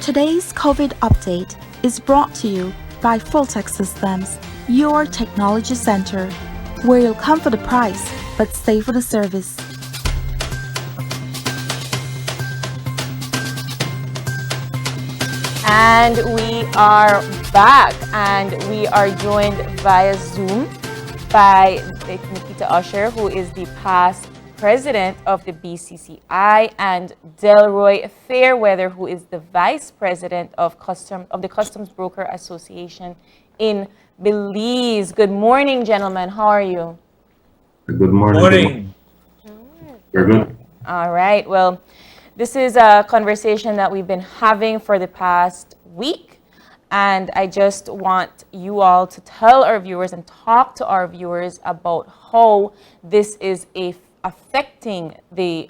Today's COVID update is brought to you by Fulltech Systems, your technology center, where you'll come for the price but stay for the service. And we are back, and we are joined via Zoom by Nikita Usher, who is the past president of the B.C.C.I, and Delroy Fairweather, who is the vice president of the Customs Broker Association in Belize. Good morning, gentlemen. How are you? Good morning. We're good. All right. Well, this is a conversation that we've been having for the past week, and I just want you all to tell our viewers and talk to our viewers about how this is affecting the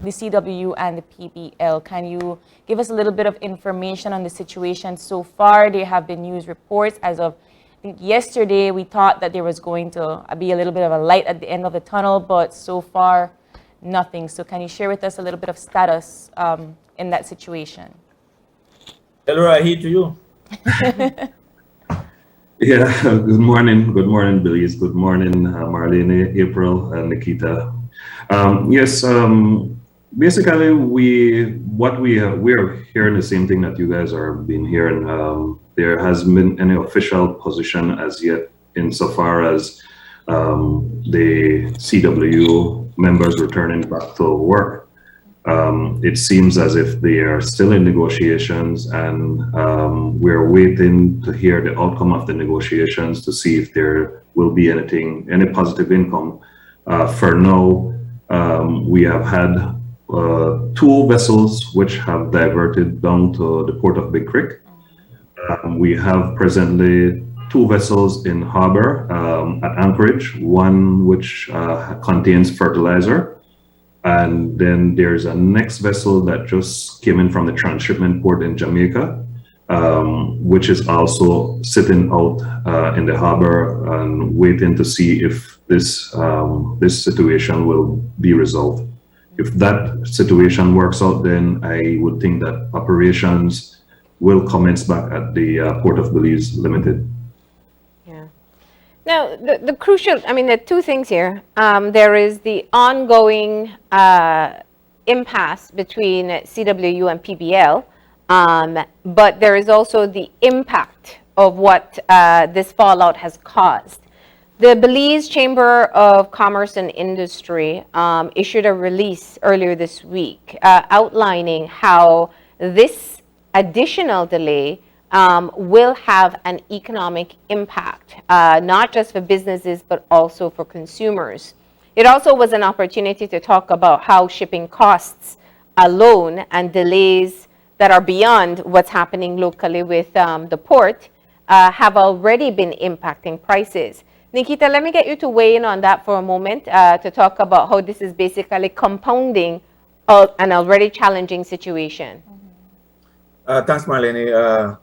CWU and the PBL. Can you give us a little bit of information on the situation so far? There have been news reports as of, I think yesterday, we thought that there was going to be a little bit of a light at the end of the tunnel, but so far, nothing. So can you share with us a little bit of status in that situation? Delroy, here to you. Yeah, good morning. Good morning, Belize. Good morning, Marlene, April, and Nikita. Yes, basically, we are hearing the same thing that you guys are been hearing. There hasn't been any official position as yet insofar as the CWU members returning back to work. It seems as if they are still in negotiations, and we're waiting to hear the outcome of the negotiations to see if there will be any positive income. For now, we have had 2 vessels which have diverted down to the port of Big Creek. We have presently 2 vessels in harbor at Anchorage, one which contains fertilizer. And then there's a next vessel that just came in from the transshipment port in Jamaica, which is also sitting out in the harbor and waiting to see if this situation will be resolved. If that situation works out, then I would think that operations will commence back at the Port of Belize Limited. Now, the crucial, I mean, there are 2 things here. There is the ongoing impasse between CWU and PBL, but there is also the impact of what this fallout has caused. The Belize Chamber of Commerce and Industry issued a release earlier this week outlining how this additional delay will have an economic impact, not just for businesses, but also for consumers. It also was an opportunity to talk about how shipping costs alone and delays that are beyond what's happening locally with the port have already been impacting prices. Nikita, let me get you to weigh in on that for a moment to talk about how this is basically compounding an already challenging situation. Thanks, Marlene.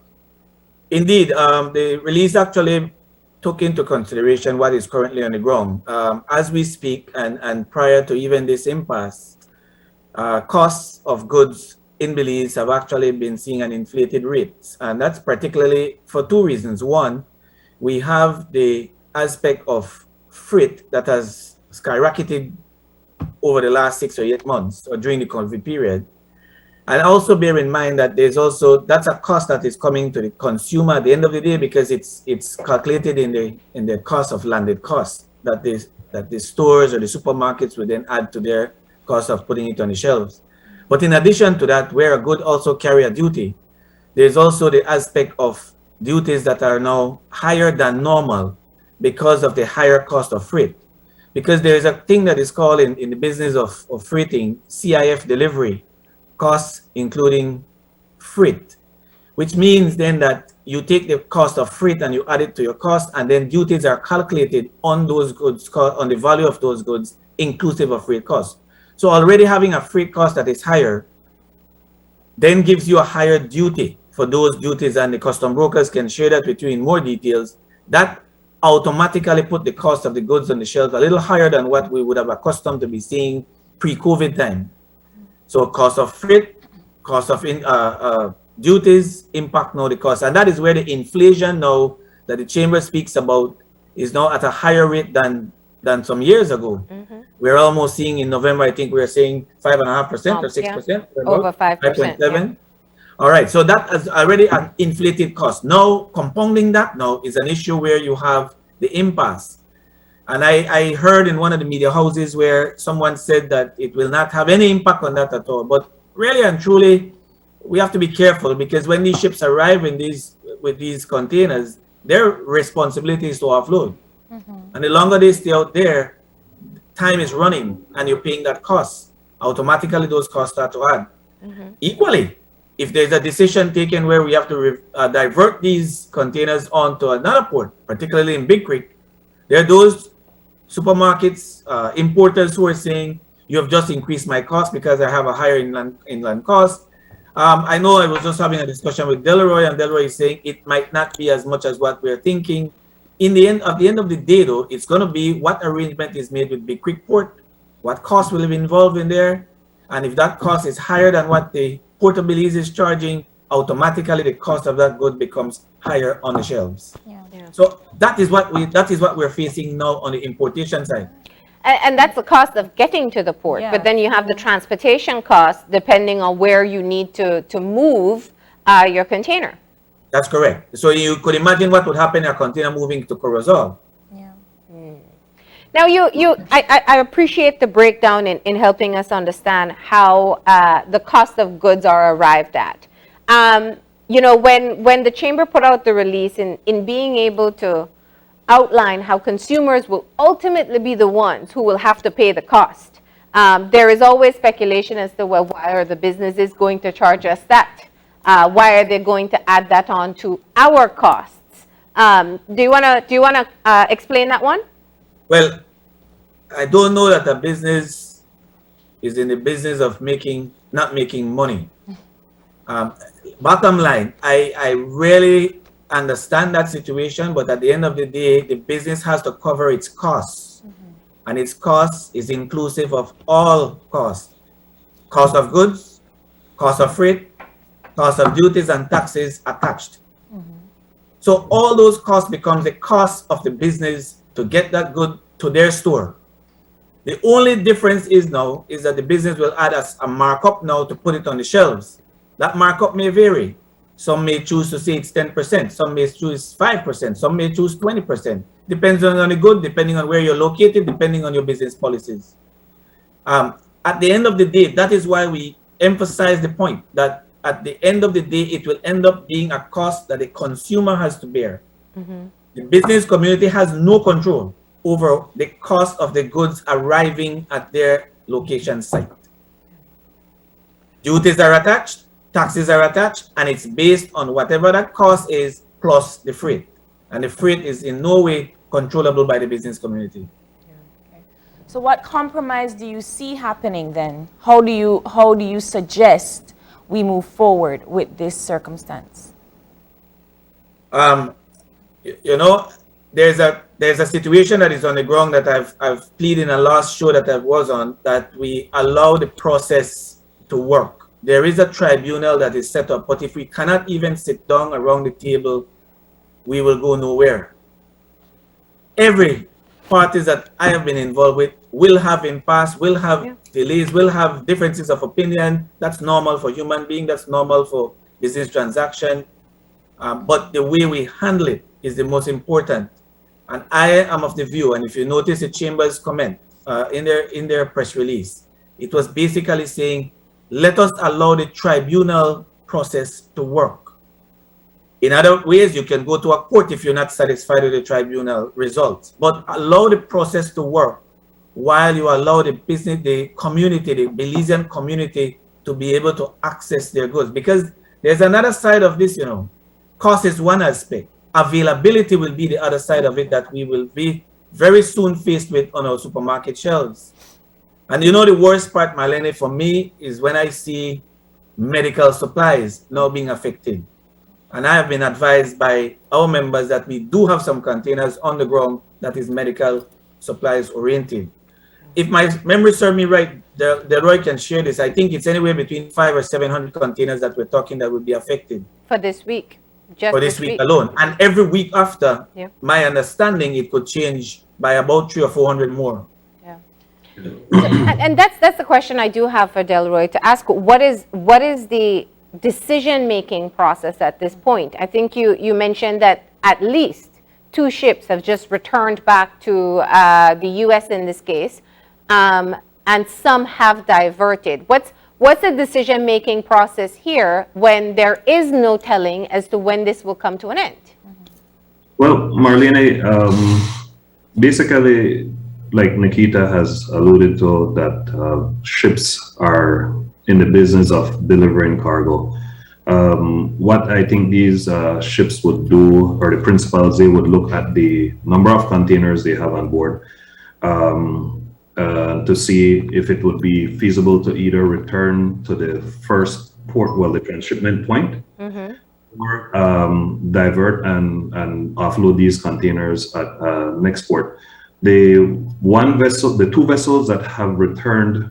Indeed, the release actually took into consideration what is currently on the ground. As we speak, and prior to even this impasse, costs of goods in Belize have actually been seeing an inflated rate. And that's particularly for 2 reasons. One, we have the aspect of freight that has skyrocketed over the last 6 or 8 months or during the COVID period. And also bear in mind that that's a cost that is coming to the consumer at the end of the day, because it's calculated in the cost of landed costs that the stores or the supermarkets would then add to their cost of putting it on the shelves. But in addition to that, where a good also carry a duty, there's also the aspect of duties that are now higher than normal because of the higher cost of freight. Because there is a thing that is called in the business of freighting, CIF delivery costs, including freight, which means then that you take the cost of freight and you add it to your cost, and then duties are calculated on those goods, on the value of those goods, inclusive of freight costs. So already having a freight cost that is higher then gives you a higher duty for those duties, and the custom brokers can share that with you in more details. That automatically put the cost of the goods on the shelf a little higher than what we would have accustomed to be seeing pre-COVID time. So cost of freight, cost of duties impact now the cost. And that is where the inflation now that the chamber speaks about is now at a higher rate than some years ago. We're almost seeing in November, I think we're saying 5.5% or 6%. Over 5%. 5.7. All right, so that is already an inflated cost. Now, compounding that now is an issue where you have the impasse. And I heard in one of the media houses where someone said that it will not have any impact on that at all. But really and truly, we have to be careful, because when these ships arrive with these containers, their responsibility is to offload. And the longer they stay out there, time is running and you're paying that cost. Automatically, those costs start to add. Equally, if there's a decision taken where we have to divert these containers onto another port, particularly in Big Creek, there are those supermarkets, importers who are saying, you have just increased my cost because I have a higher inland cost. I know I was just having a discussion with Delroy, and Delroy is saying it might not be as much as what we're thinking. At the end of the day, though, it's going to be what arrangement is made with Big Creek Port, what cost will be involved in there, and if that cost is higher than what the Port of Belize is charging, automatically the cost of that good becomes higher on the shelves. So that is what we're facing now on the importation side. And that's the cost of getting to the port. But then you have the transportation cost depending on where you need to move your container. That's correct. So you could imagine what would happen in a container moving to Corozal. Now, I appreciate the breakdown in helping us understand how the cost of goods are arrived at. When the chamber put out the release in being able to outline how consumers will ultimately be the ones who will have to pay the cost, there is always speculation as to, well, why are the businesses going to charge us that? Why are they going to add that on to our costs? Do you want to explain that one? Well, I don't know that a business is in the business of not making money. Bottom line, I really understand that situation, but at the end of the day, the business has to cover its costs. And its cost is inclusive of all costs. Cost of goods, cost of freight, cost of duties and taxes attached. So all those costs become the cost of the business to get that good to their store. The only difference is that the business will add a markup now to put it on the shelves. That markup may vary. Some may choose to say it's 10%, some may choose 5%, some may choose 20%. Depends on the good, depending on where you're located, depending on your business policies. At the end of the day, that is why we emphasize the point that at the end of the day, it will end up being a cost that the consumer has to bear. The business community has no control over the cost of the goods arriving at their location site. Duties are attached, taxes are attached, and it's based on whatever that cost is plus the freight. And the freight is in no way controllable by the business community. So what compromise do you see happening then? How do you suggest we move forward with this circumstance? There's a situation that is on the ground that I've pleaded in a last show that I was on, that we allow the process to work. There is a tribunal that is set up, but if we cannot even sit down around the table, we will go nowhere. Every parties that I have been involved with will have impasse, will have delays, will have differences of opinion. That's normal for human beings, that's normal for business transaction. But the way we handle it is the most important. And I am of the view, and if you notice the Chamber's comment in their press release, it was basically saying, let us allow the tribunal process to work. In other ways, you can go to a court if you're not satisfied with the tribunal results, but allow the process to work while you allow the business, the community, the Belizean community to be able to access their goods. Because there's another side of this, cost is one aspect. Availability will be the other side of it that we will be very soon faced with on our supermarket shelves. And the worst part, Marlene, for me is when I see medical supplies now being affected. And I have been advised by our members that we do have some containers on the ground that is medical supplies oriented. if my memory serves me right, Delroy can share this. I think it's anywhere between 500 or 700 containers that we're talking that would be affected For this week, just for this week alone. And every week after, Yeah. my understanding, it could change by about 300 or 400 more. Yeah. And that's the question I do have for Delroy to ask. What is the decision-making process at this point? I think you mentioned that at least 2 ships have just returned back to the U.S. in this case, and some have diverted. What's the decision-making process here when there is no telling as to when this will come to an end? Well, Marlene, basically, like Nikita has alluded to, that ships are in the business of delivering cargo. What I think these ships would do, or the principals, they would look at the number of containers they have on board to see if it would be feasible to either return to the first port, well, the transshipment point, or divert and offload these containers at next port. The 2 vessels that have returned,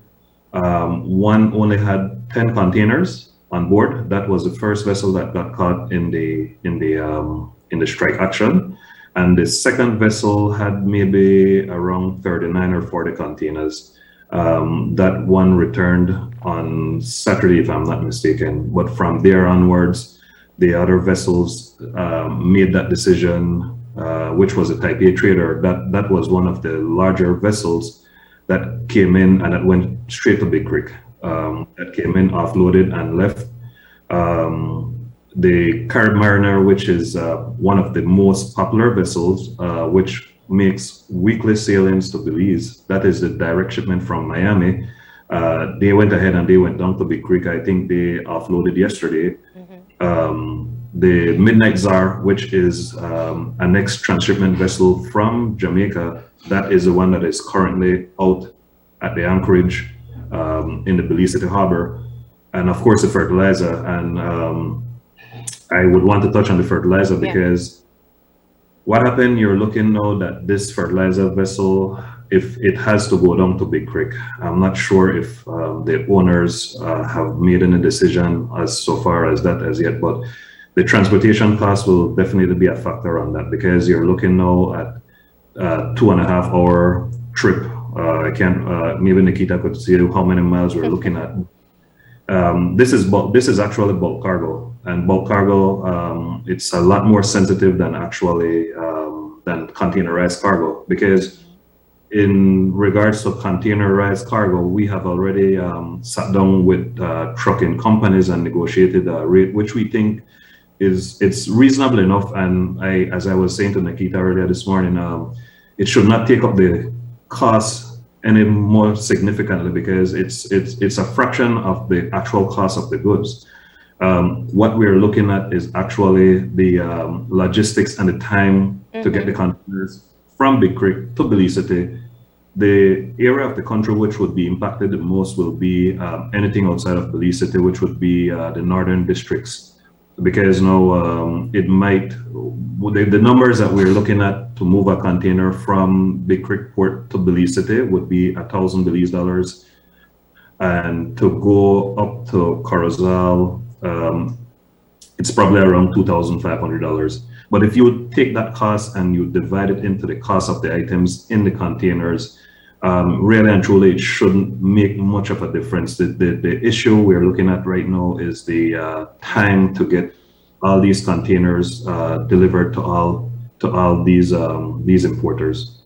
one only had 10 containers on board. That was the first vessel that got caught in the strike action, and the second vessel had maybe around 39 or 40 containers. That one returned on Saturday, if I'm not mistaken. But from there onwards, the other vessels made that decision, which was a Type A trader. That was one of the larger vessels that came in and that went straight to Big Creek. That came in, offloaded, and left. The Carib Mariner, which is one of the most popular vessels, which makes weekly sailings to Belize. That is the direct shipment from Miami. They went ahead and they went down to Big Creek. I think they offloaded yesterday. The Midnight Czar, which is a next transshipment vessel from Jamaica, that is the one that is currently out at the anchorage in the Belize City Harbor. And of course, the fertilizer. And I would want to touch on the fertilizer because what happened, you're looking now that this fertilizer vessel, if it has to go down to Big Creek, I'm not sure if the owners have made any decision as so far as that as yet, but the transportation cost will definitely be a factor on that, because you're looking now at 2.5 hour trip. I can't, maybe Nikita could see how many miles we're looking at. This is actually bulk cargo, and bulk cargo, it's a lot more sensitive than actually than containerized cargo, because in regards to containerized cargo, we have already sat down with trucking companies and negotiated a rate which we think it's reasonable enough. And as I was saying to Nikita earlier this morning, it should not take up the cost any more significantly, because it's a fraction of the actual cost of the goods. What we're looking at is actually the logistics and the time to get the containers from Big Creek to Belize City. The area of the country which would be impacted the most will be anything outside of Belize City, which would be the northern districts. Because now it might, the numbers that we're looking at to move a container from Big Creek Port to Belize City would be 1,000 Belize dollars. And to go up to Corozal, it's probably around $2,500. But if you take that cost and you divide it into the cost of the items in the containers, really and truly, it shouldn't make much of a difference. The issue we're looking at right now is the time to get all these containers delivered to all these importers.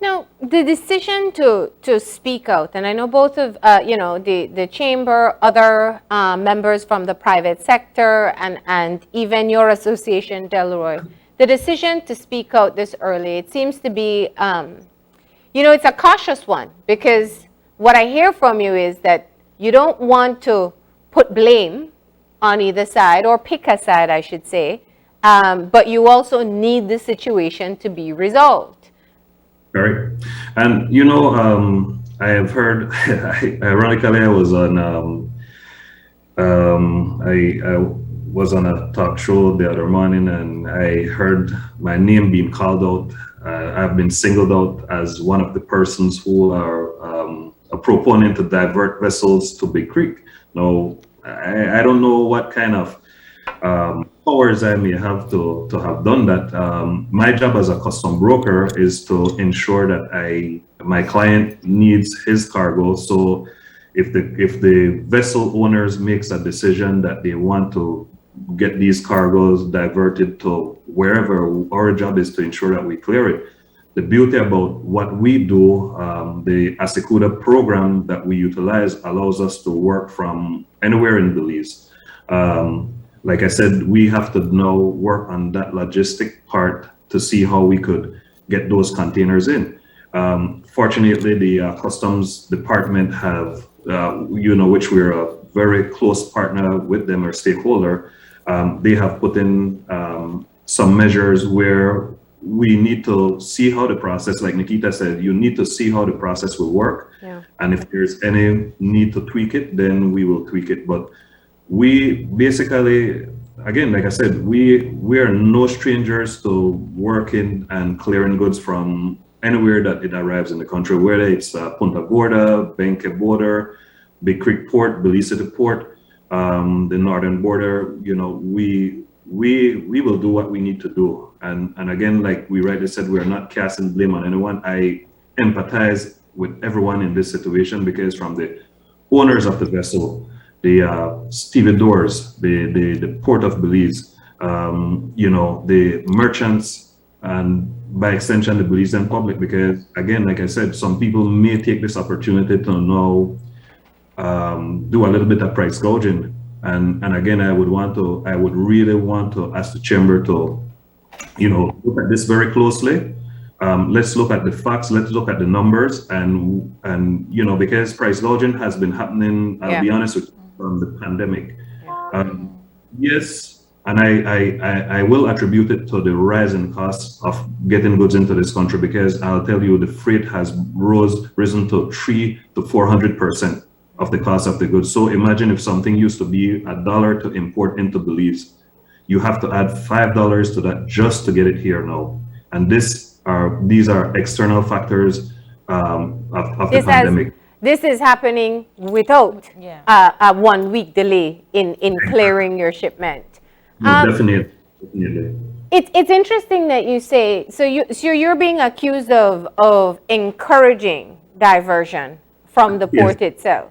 Now, the decision to speak out, and I know both of the chamber, other members from the private sector, and even your association, Delroy, the decision to speak out this early, it seems to be, it's a cautious one, because what I hear from you is that you don't want to put blame on either side, or pick a side, I should say, but you also need the situation to be resolved. Right. And I have heard, ironically, I was on I was on a talk show the other morning, and I heard my name being called out I've been singled out as one of the persons who are a proponent to divert vessels to Big Creek. Now, I don't know what kind of powers I may have to have done that. My job as a custom broker is to ensure that my client needs his cargo. So if the vessel owners makes a decision that they want to get these cargoes diverted to wherever, our job is to ensure that we clear it. The beauty about what we do, the Assoc program that we utilize allows us to work from anywhere in Belize. Like I said, we have to now work on that logistic part to see how we could get those containers in. Fortunately, the customs department have, which we're a very close partner with them or stakeholder, they have put in some measures where we need to see how the process, like Nikita said, you need to see how the process will work. Yeah. And if there's any need to tweak it, then we will tweak it. But we basically, again, like I said, we are no strangers to working and clearing goods from anywhere that it arrives in the country, whether it's Punta Gorda, Benque border, Big Creek Port, Belize City Port, the northern border. We will do what we need to do. And again, like we rightly said, we're not casting blame on anyone. I empathize with everyone in this situation because from the owners of the vessel, the stevedores, the port of Belize, the merchants, and by extension, the Belizean public, because again, like I said, some people may take this opportunity to now do a little bit of price gouging. And again, I would really want to ask the chamber to, look at this very closely. Let's look at the facts, let's look at the numbers, and because price gouging has been happening, I'll be honest with you, from the pandemic. Yes, and I will attribute it to the rise in costs of getting goods into this country, because I'll tell you the freight has risen to 300% to 400% of the cost of the goods. So imagine if something used to be $1 to import into Belize, you have to add $5 to that just to get it here now. And these are external factors of the pandemic. This is happening without a 1 week delay in clearing your shipment. No, definitely. It's interesting that you say, so you're being accused of encouraging diversion from the port itself.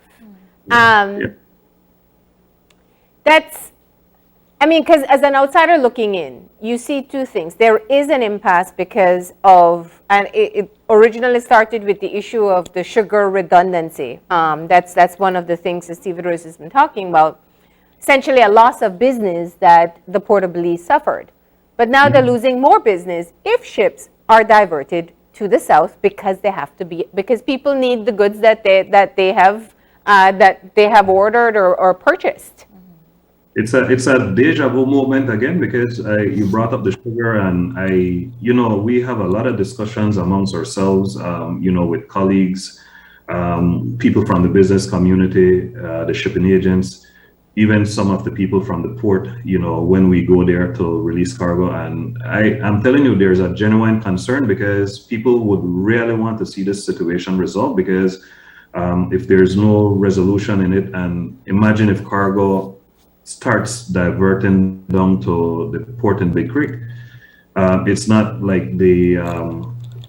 Because as an outsider looking in, you see two things. There is an impasse because of, and it originally started with the issue of the sugar redundancy. That's one of the things that Steve Rose has been talking about. Essentially a loss of business that the Port of Belize suffered. But now they're losing more business if ships are diverted to the south because they have to be, because people need the goods that they have ordered or purchased. It's a deja vu moment again, because you brought up the sugar, and we have a lot of discussions amongst ourselves, with colleagues, people from the business community, the shipping agents, even some of the people from the port, when we go there to release cargo. And I'm telling you, there's a genuine concern, because people would really want to see this situation resolved, because if there's no resolution in it, and imagine if cargo starts diverting down to the port in Big Creek, it's not like the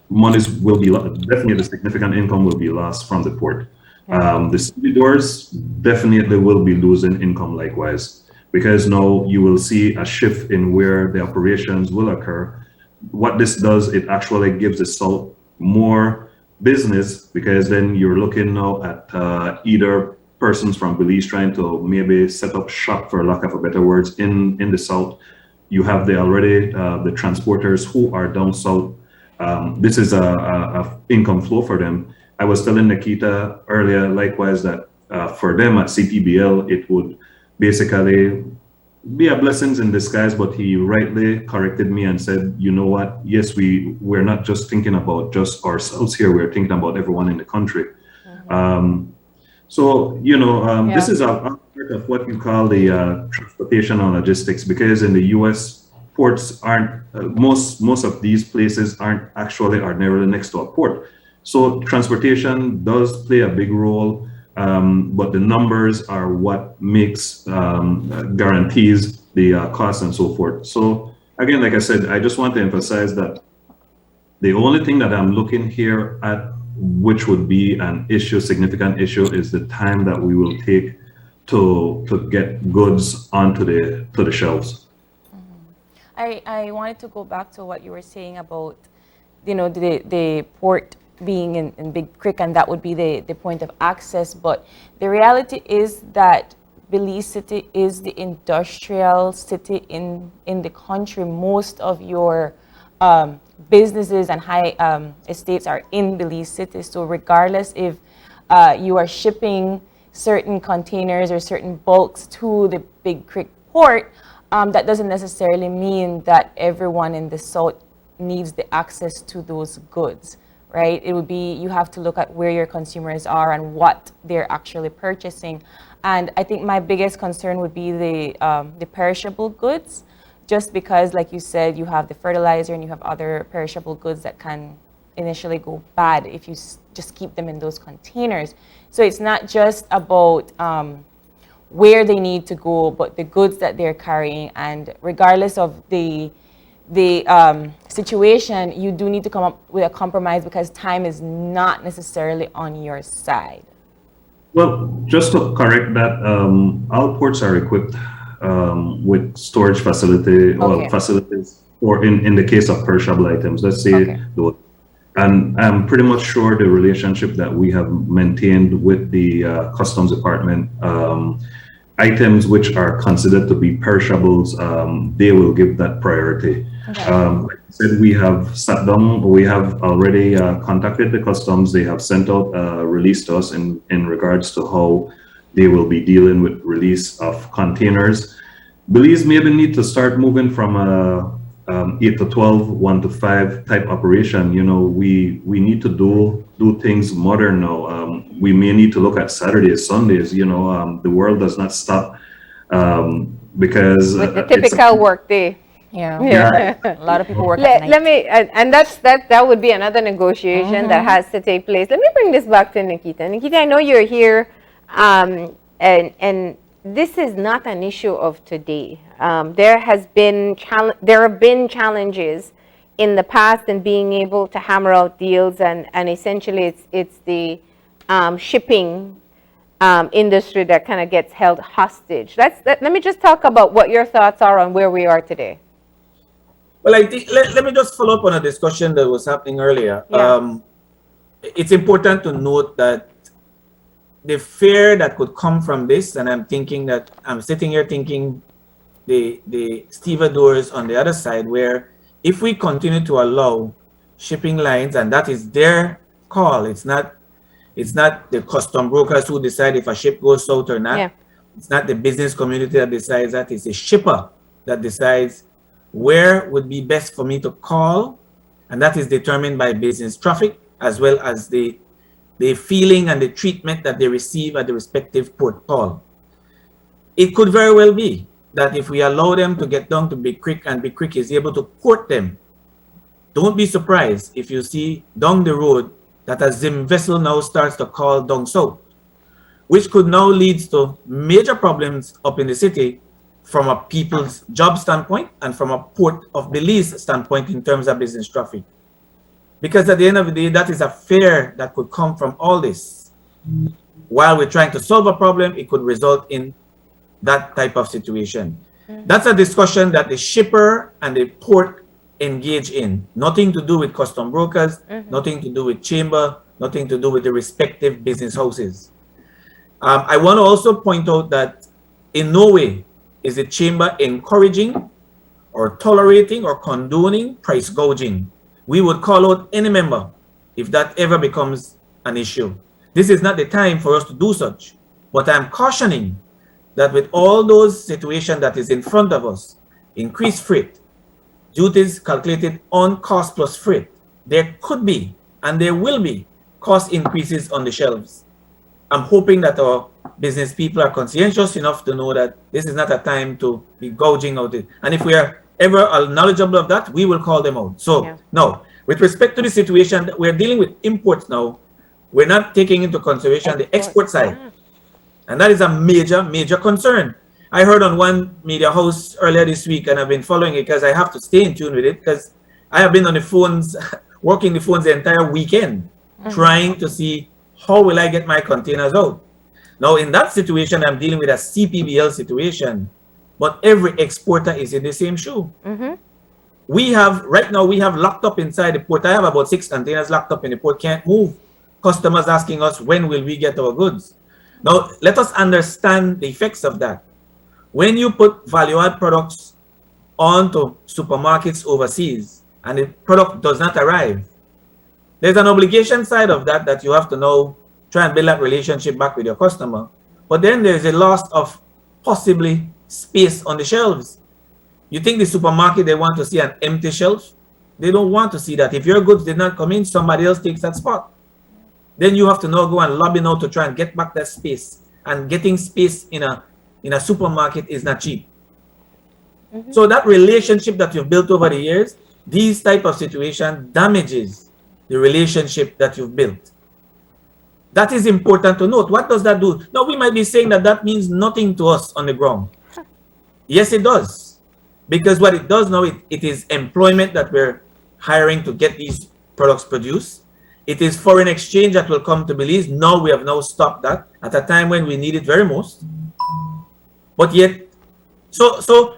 monies will be definitely, the significant income will be lost from the port. The stevedores definitely will be losing income likewise, because now you will see a shift in where the operations will occur. What this does, it actually gives the South more business, because then you're looking now at either persons from Belize trying to maybe set up shop, for lack of a better words, in the south. You have the transporters who are down south. This is a income flow for them. I was telling Nikita earlier, likewise, that for them at CPBL, it would basically be a blessings in disguise. But he rightly corrected me and said, you know what? Yes, we're not just thinking about just ourselves here. We're thinking about everyone in the country. This is a part of what you call the transportation and logistics, because in the US, ports aren't, most of these places aren't actually ordinarily next to a port. So transportation does play a big role, but the numbers are what makes, guarantees the cost and so forth. So again, like I said, I just want to emphasize that the only thing that I'm looking here at, which would be an issue, significant issue, is the time that we will take to get goods onto the shelves. I wanted to go back to what you were saying about, the port being in Big Creek, and that would be the point of access. But the reality is that Belize City is the industrial city in the country. Most of your businesses and high estates are in Belize City. So regardless if you are shipping certain containers or certain bulks to the Big Creek port, that doesn't necessarily mean that everyone in the South needs the access to those goods, right? It would be, you have to look at where your consumers are and what they're actually purchasing. And I think my biggest concern would be the perishable goods, just because, like you said, you have the fertilizer and you have other perishable goods that can initially go bad if you just keep them in those containers. So it's not just about where they need to go, but the goods that they're carrying. And regardless of the situation, you do need to come up with a compromise, because time is not necessarily on your side. Well, just to correct that, all ports are equipped with storage facilities, or in the case of perishable items, let's say those. And I'm pretty much sure the relationship that we have maintained with the Customs Department, items which are considered to be perishables, they will give that priority. Like I said, we have sat down, we have already contacted the Customs. They have sent out a release to us in regards to how they will be dealing with release of containers. Belize maybe need to start moving from a 8 to 12, 1 to 5 type operation. We need to do things modern now. We may need to look at Saturdays, Sundays. The world does not stop because with the typical work day. Yeah. A lot of people work at night. Let me, and that would be another negotiation that has to take place. Let me bring this back to Nikita. Nikita, I know you're here, and this is not an issue of today. There have been challenges in the past in being able to hammer out deals, and essentially it's the shipping industry that kind of gets held hostage. Let me just talk about what your thoughts are on where we are today. Well, I think let me just follow up on a discussion that was happening earlier. Yeah. It's important to note that the fear that could come from this, and I'm sitting here thinking the stevedores on the other side, where if we continue to allow shipping lines, and that is their call, it's not the custom brokers who decide if a ship goes south or not. Yeah. It's not the business community that decides that. It's the shipper that decides where would be best for me to call, and that is determined by business traffic as well as the feeling and the treatment that they receive at the respective port call. It could very well be that if we allow them to get down to Big Creek and Big Creek is able to port them, don't be surprised if you see down the road that a Zim vessel now starts to call down south, which could now lead to major problems up in the city from a people's job standpoint and from a Port of Belize standpoint in terms of business traffic. Because at the end of the day, that is a fear that could come from all this. While we're trying to solve a problem, it could result in that type of situation. That's a discussion that the shipper and the port engage in. Nothing to do with custom brokers, nothing to do with chamber, nothing to do with the respective business houses. I want to also point out that in no way is the chamber encouraging or tolerating or condoning price gouging. We would call out any member if that ever becomes an issue. This is not the time for us to do such, but I'm cautioning that with all those situations that is in front of us, increased freight, duties calculated on cost plus freight, there could be and there will be cost increases on the shelves. I'm hoping that our business people are conscientious enough to know that this is not a time to be gouging out it. And if we are ever are knowledgeable of that, we will call them out. So no, with respect to the situation that we're dealing with imports now, we're not taking into consideration the export side. And that is a major, major concern. I heard on one media house earlier this week, and I've been following it because I have to stay in tune with it, because I have been on the phones, working the phones the entire weekend, trying to see how will I get my containers out. Now, in that situation, I'm dealing with a CPBL situation, but every exporter is in the same shoe. We have, right now, we have locked up inside the port. I have about 6 containers locked up in the port, can't move. Customers asking us, when will we get our goods? Now, let us understand the effects of that. When you put value-add products onto supermarkets overseas and the product does not arrive, there's an obligation side of that that you have to now try and build that relationship back with your customer. But then there's a loss of possibly space on the shelves. You think the supermarket, they want to see an empty shelf? They don't want to see that. If your goods did not come in, somebody else takes that spot. Then you have to now go and lobby now to try and get back that space. And getting space in a supermarket is not cheap. So that relationship that you've built over the years, these type of situation damages the relationship that you've built. That is important to note. What does that do? Now, we might be saying that that means nothing to us on the ground. Yes, it does. Because what it does now, it is employment that we're hiring to get these products produced. It is foreign exchange that will come to Belize. Now we have now stopped that at a time when we need it very most. But yet, so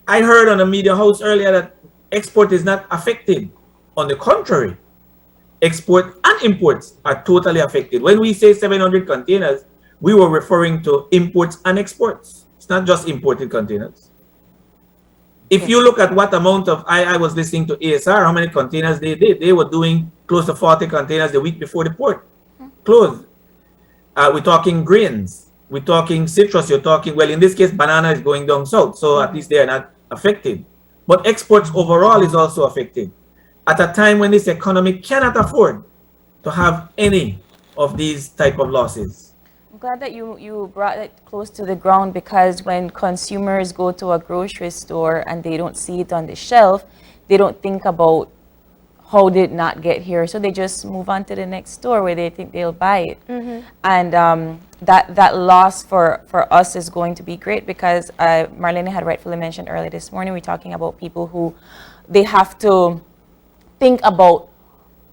I heard on a media house earlier that export is not affected. On the contrary, export and imports are totally affected. When we say 700 containers, we were referring to imports and exports. It's not just imported containers. If you look at what amount of, I was listening to ASR, how many containers they did. They were doing close to 40 containers the week before the port closed. We're talking grains. We're talking citrus. You're talking, well, in this case, banana is going down south. So at least they are not affected. But exports overall is also affected. At a time when this economy cannot afford to have any of these type of losses. I'm glad that you brought it close to the ground, because when consumers go to a grocery store and they don't see it on the shelf, they don't think about how did it not get here. So they just move on to the next store where they think they'll buy it. And that loss for us is going to be great, because Marlene had rightfully mentioned earlier this morning, we're talking about people who they have to think about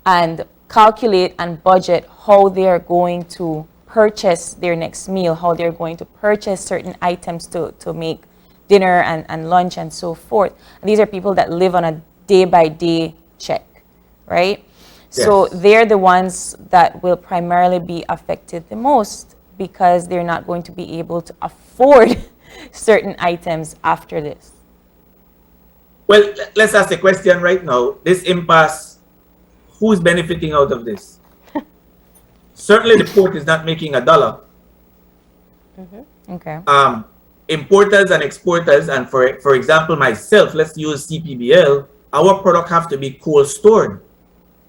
and calculate and budget how they're going to purchase their next meal, how they're going to purchase certain items to make dinner and lunch and so forth. And these are people that live on a day-by-day check, right? Yes. So they're the ones that will primarily be affected the most, because they're not going to be able to afford certain items after this. Well, let's ask the question right now. This impasse, who's benefiting out of this? Certainly the port is not making $1. Okay. Importers and exporters, and for example, myself, let's use CPBL, our product have to be cold stored,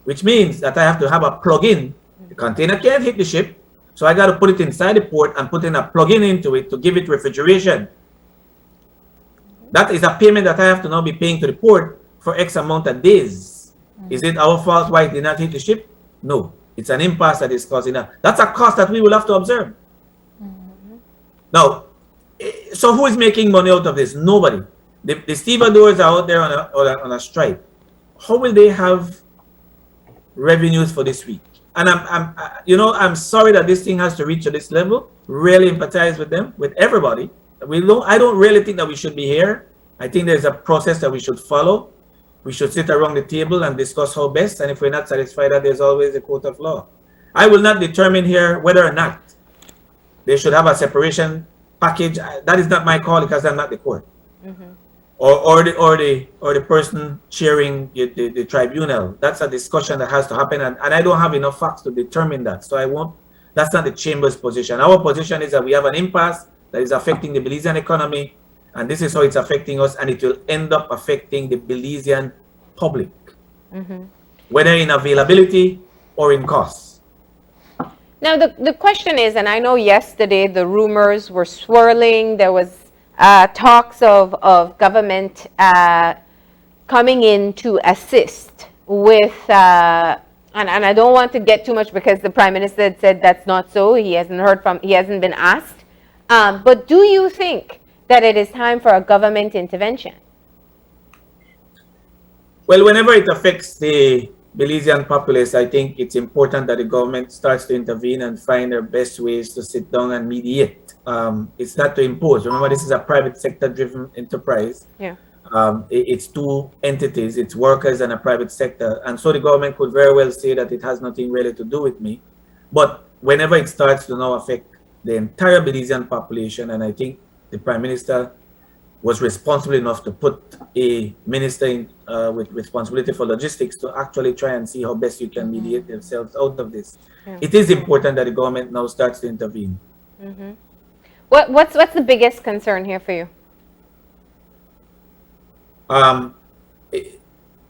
which means that I have to have a plug-in. The container can't hit the ship, so I got to put it inside the port and put in a plug-in into it to give it refrigeration. That is a payment that I have to now be paying to the port for X amount of days. Is it our fault why it did not hit the ship? No. It's an impasse that is causing that. That's a cost that we will have to observe. Now, so who is making money out of this? Nobody. The stevedores are out there on a strike. How will they have revenues for this week? And I'm sorry that this thing has to reach to this level. Really empathize with them, with everybody. I don't really think that we should be here. I think there's a process that we should follow. We should sit around the table and discuss how best, and if we're not satisfied, that there's always a court of law. I will not determine here whether or not they should have a separation package. That is not my call, because I'm not the court. Or the person chairing the tribunal. That's a discussion that has to happen, and I don't have enough facts to determine that, so I won't. That's not the chamber's position. Our position is that we have an impasse that is affecting the Belizean economy, and this is how it's affecting us, and it will end up affecting the Belizean public, whether in availability or in costs. Now, the question is, and I know yesterday the rumors were swirling, there was talks of government coming in to assist with, and I don't want to get too much because the Prime Minister had said that's not so. He hasn't been asked. But do you think that it is time for a government intervention? Well, whenever it affects the Belizean populace, I think it's important that the government starts to intervene and find their best ways to sit down and mediate. It's not to impose. Remember, this is a private sector driven enterprise. Yeah. It's two entities, it's workers and a private sector. And so the government could very well say that it has nothing really to do with me. But whenever it starts to now affect the entire Belizean population, and I think the Prime Minister was responsible enough to put a minister in, with responsibility for logistics to actually try and see how best you can mediate themselves out of this. Yeah. It is important that the government now starts to intervene. Mm-hmm. What's the biggest concern here for you?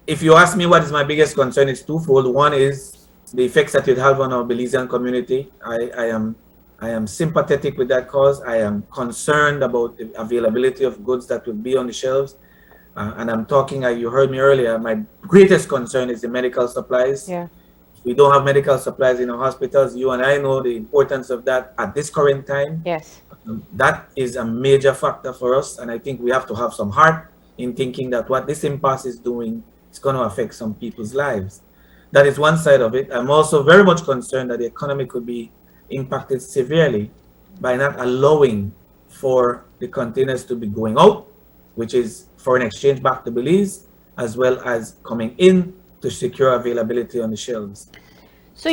If you ask me what is my biggest concern, it's twofold. One is the effects that it have on our Belizean community. I am sympathetic with that cause. I am concerned about the availability of goods that will be on the shelves. And I'm talking, you heard me earlier, my greatest concern is the medical supplies. Yeah. We don't have medical supplies in our hospitals. You and I know the importance of that at this current time. Yes. That is a major factor for us. And I think we have to have some heart in thinking that what this impasse is doing is going to affect some people's lives. That is one side of it. I'm also very much concerned that the economy could be impacted severely by not allowing for the containers to be going out, which is foreign exchange back to Belize, as well as coming in to secure availability on the shelves. So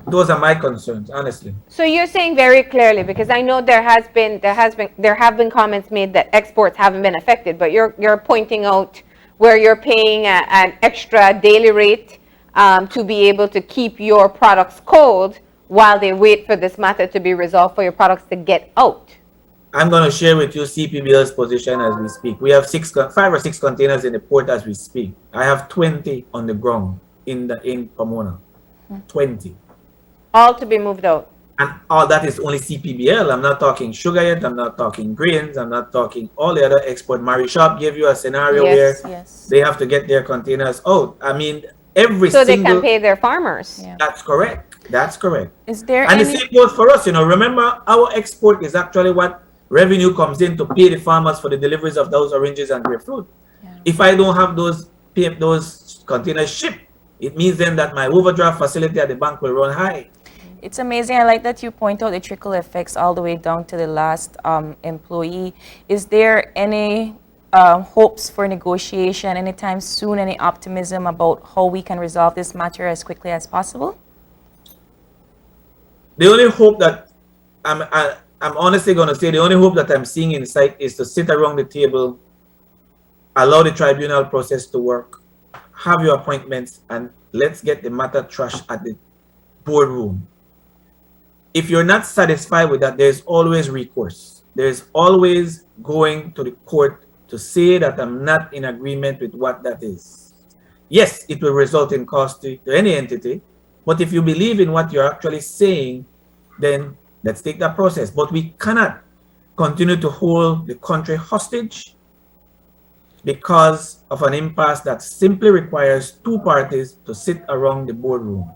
those are my concerns, honestly. So you're saying very clearly, because I know there have been comments made that exports haven't been affected, but you're pointing out where you're paying an extra daily rate to be able to keep your products cold while they wait for this matter to be resolved for your products to get out. I'm going to share with you CPBL's position as we speak. We have 5 or 6 containers in the port as we speak. I have 20 on the ground in Pomona. 20. All to be moved out. And all that is only CPBL. I'm not talking sugar yet. I'm not talking grains. I'm not talking all the other export. Mary Shop gave you a scenario where they have to get their containers out. I mean, so they can pay their farmers. Yeah. That's correct. That's correct. Is there the same goes for us. You know, remember, our export is actually what revenue comes in to pay the farmers for the deliveries of those oranges and grapefruit. Yeah. If I don't have those containers shipped, it means then that my overdraft facility at the bank will run high. It's amazing. I like that you point out the trickle effects all the way down to the last employee. Is there any hopes for negotiation anytime soon? Any optimism about how we can resolve this matter as quickly as possible? The only hope that I'm honestly going to say, the only hope that I'm seeing in sight is to sit around the table, allow the tribunal process to work, have your appointments, and let's get the matter trashed at the boardroom. If you're not satisfied with that, there's always recourse. There's always going to the court to say that I'm not in agreement with what that is. Yes, it will result in cost to any entity, but if you believe in what you're actually saying, then let's take that process. But we cannot continue to hold the country hostage because of an impasse that simply requires 2 parties to sit around the boardroom,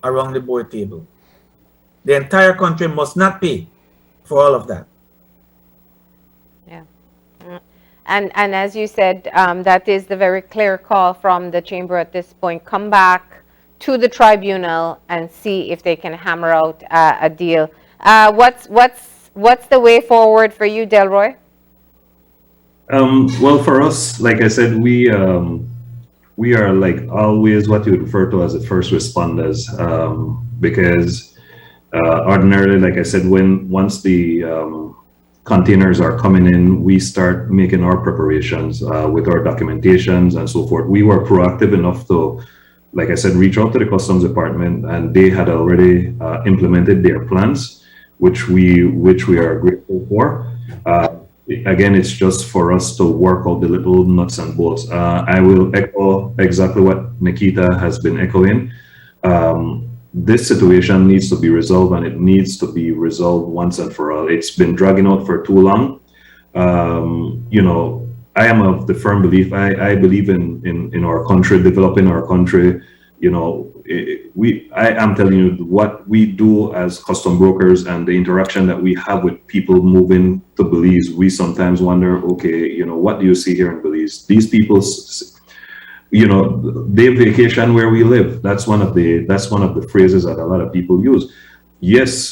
around the board table. The entire country must not pay for all of that. Yeah. And as you said, that is the very clear call from the chamber at this point. Come back to the tribunal and see if they can hammer out a deal. What's the way forward for you, Delroy? Well, for us, like I said, we are like always what you would refer to as the first responders, because ordinarily, like I said, once the containers are coming in, we start making our preparations with our documentations and so forth. We were proactive enough to, like I said, reach out to the Customs Department, and they had already implemented their plans, which we are grateful for. Again, it's just for us to work out the little nuts and bolts. I will echo exactly what Nikita has been echoing. this situation needs to be resolved, and it needs to be resolved once and for all. It's been dragging out for too long. You know, I am of the firm belief, I believe in our country, developing our country. You know, I am telling you what we do as custom brokers and the interaction that we have with people moving to Belize. We sometimes wonder, okay, you know, what do you see here in Belize? These people, you know, they vacation where we live. That's one of the phrases that a lot of people use. Yes,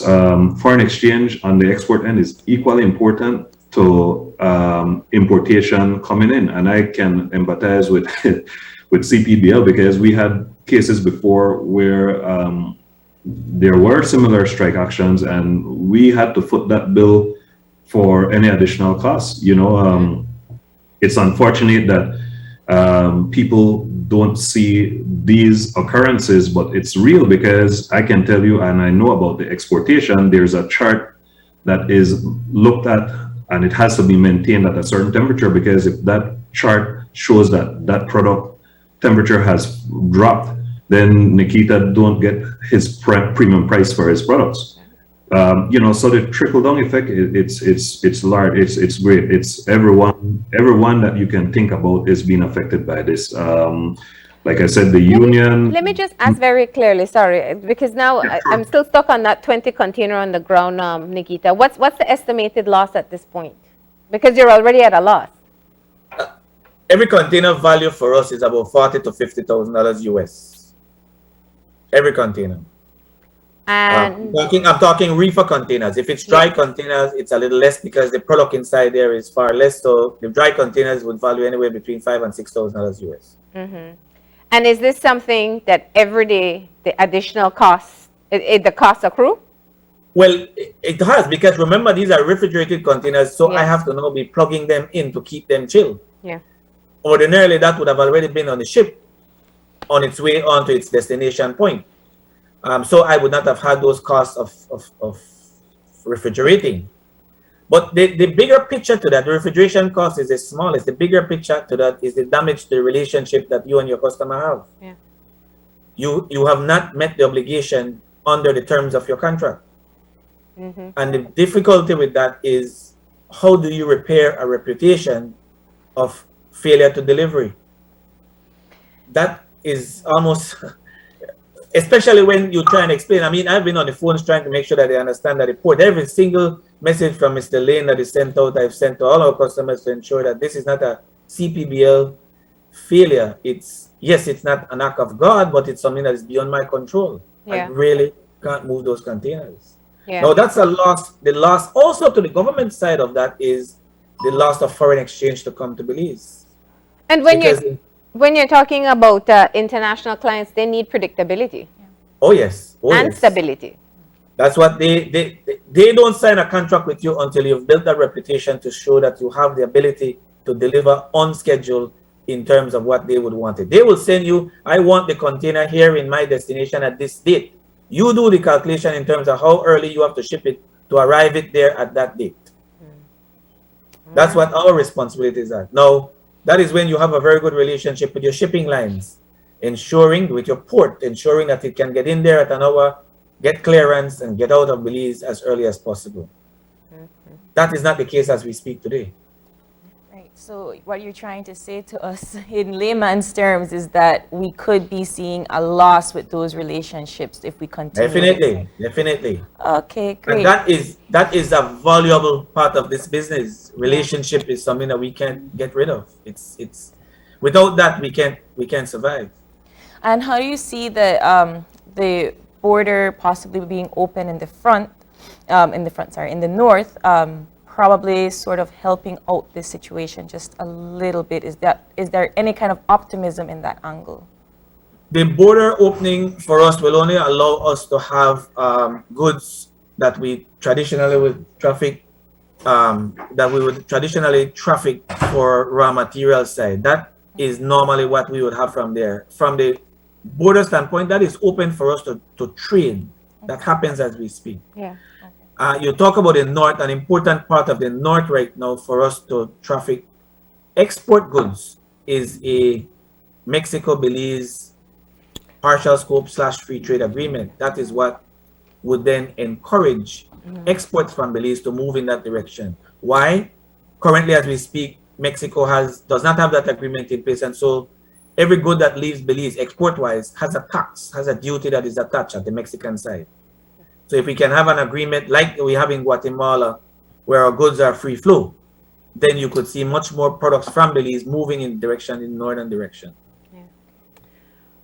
foreign exchange on the export end is equally important to importation coming in, and I can empathize with with CPBL, because we had cases before where there were similar strike actions, and we had to foot that bill for any additional costs. You know, it's unfortunate that people don't see these occurrences, but it's real, because I can tell you, and I know about the exportation, there's a chart that is looked at, and it has to be maintained at a certain temperature, because if that chart shows that that product temperature has dropped, then Nikita don't get his premium price for his products. You know, so the trickle down effect, it's large, it's great. It's everyone that you can think about is being affected by this. Like I said, the union. Let me just ask very clearly, sorry, because now Yeah, sure. I'm still stuck on that 20 container on the ground, Nikita. What's the estimated loss at this point? Because you're already at a loss. Every container value for us is about $40,000 to $50,000 US. Every container. And I'm talking reefer containers. If it's dry containers, it's a little less, because the product inside there is far less. So the dry containers would value anywhere between $5,000 and $6,000 US. and is this something that every day the additional costs, the costs accrue? Well, it has, because remember, these are refrigerated containers, so I Yes. have to now be plugging them in to keep them chilled. Yeah. Ordinarily, that would have already been on the ship on its way on to its destination point. So I would not have had those costs of refrigerating. But the bigger picture to that, the refrigeration cost is the smallest. The bigger picture to that is the damage to the relationship that you and your customer have. Yeah. You have not met the obligation under the terms of your contract. And the difficulty with that is, how do you repair a reputation of failure to delivery? That is almost, especially when you try and explain. I mean, I've been on the phones trying to make sure that they understand the report. Every single message from Mr. Lane that is sent out, I've sent to all our customers to ensure that this is not a CPBL failure. Yes, it's not an act of God, but it's something that is beyond my control. Yeah. I really can't move those containers. Yeah. Now, that's a loss. The loss also to the government side of that is the loss of foreign exchange to come to Belize. And when you're talking about international clients, they need predictability Oh yes. Oh, and yes. stability. That's what they don't sign a contract with you until you've built a reputation to show that you have the ability to deliver on schedule in terms of what they would want it. They will send you, I want the container here in my destination at this date. You do the calculation in terms of how early you have to ship it to arrive it there at that date. That's what our responsibilities are. Now, that is when you have a very good relationship with your shipping lines, ensuring with your port, ensuring that it can get in there at an hour, get clearance, and get out of Belize as early as possible. That is not the case as we speak today. Right. So what you're trying to say to us in layman's terms is that we could be seeing a loss with those relationships if we continue. Definitely. Okay, great. And that is a valuable part of this business. Relationship is something that we can't get rid of. It's without that we can't survive. And how do you see the border possibly being open in the north, probably sort of helping out this situation just a little bit? Is there any kind of optimism in that angle? The border opening for us will only allow us to have goods that we traditionally would traffic, for raw material side. That is normally what we would have from there. From the border standpoint, that is open for us to trade. That happens as we speak. Yeah. You talk about the north. An important part of the north right now for us to traffic export goods is a Mexico, Belize partial scope / free trade agreement. That is what would then encourage exports from Belize to move in that direction. Why? Currently, as we speak, Mexico does not have that agreement in place, and so every good that leaves Belize, export-wise, has a tax, has a duty that is attached at the Mexican side. So if we can have an agreement like we have in Guatemala, where our goods are free flow, then you could see much more products from Belize moving in northern direction.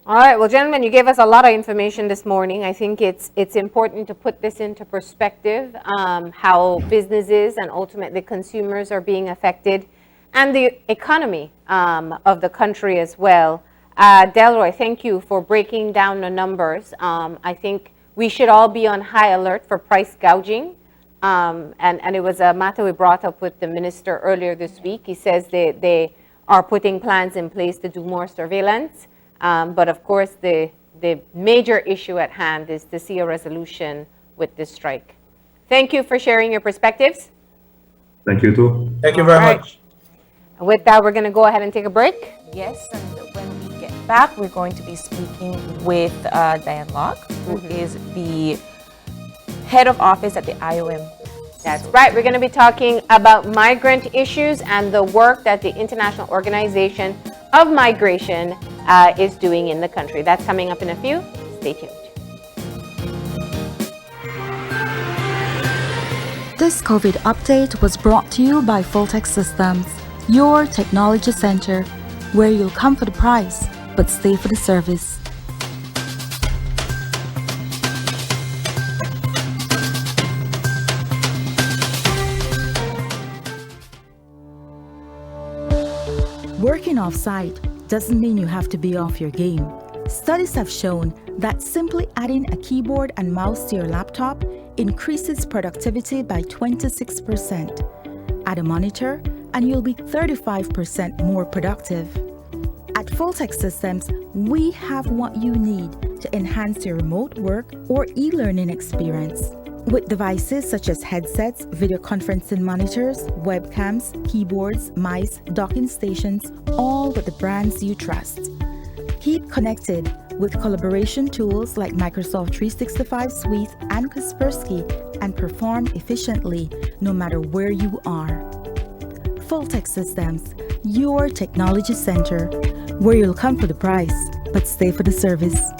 All right, well, gentlemen, you gave us a lot of information this morning. I think it's important to put this into perspective, how businesses and ultimately consumers are being affected, and the economy of the country as well. Delroy, thank you for breaking down the numbers. I think we should all be on high alert for price gouging. And it was a matter we brought up with the minister earlier this week. He says they are putting plans in place to do more surveillance. But of course, the major issue at hand is to see a resolution with this strike. Thank you for sharing your perspectives. Thank you too. Thank you very much. And with that, we're going to go ahead and take a break. Yes, and when we get back, we're going to be speaking with Diane Locke, who is the head of office at the IOM. That's right. We're going to be talking about migrant issues and the work that the International Organization of Migration is doing in the country. That's coming up in a few. Stay tuned. This COVID update was brought to you by Fulltech Systems, your technology center, where you'll come for the price, but stay for the service. Working off-site doesn't mean you have to be off your game. Studies have shown that simply adding a keyboard and mouse to your laptop increases productivity by 26%. Add a monitor and you'll be 35% more productive. At Fulltech Systems, we have what you need to enhance your remote work or e-learning experience. With devices such as headsets, video conferencing monitors, webcams, keyboards, mice, docking stations, all with the brands you trust. Keep connected with collaboration tools like Microsoft 365 Suite and Kaspersky and perform efficiently no matter where you are. Fulltech Systems, your technology center, where you'll come for the price, but stay for the service.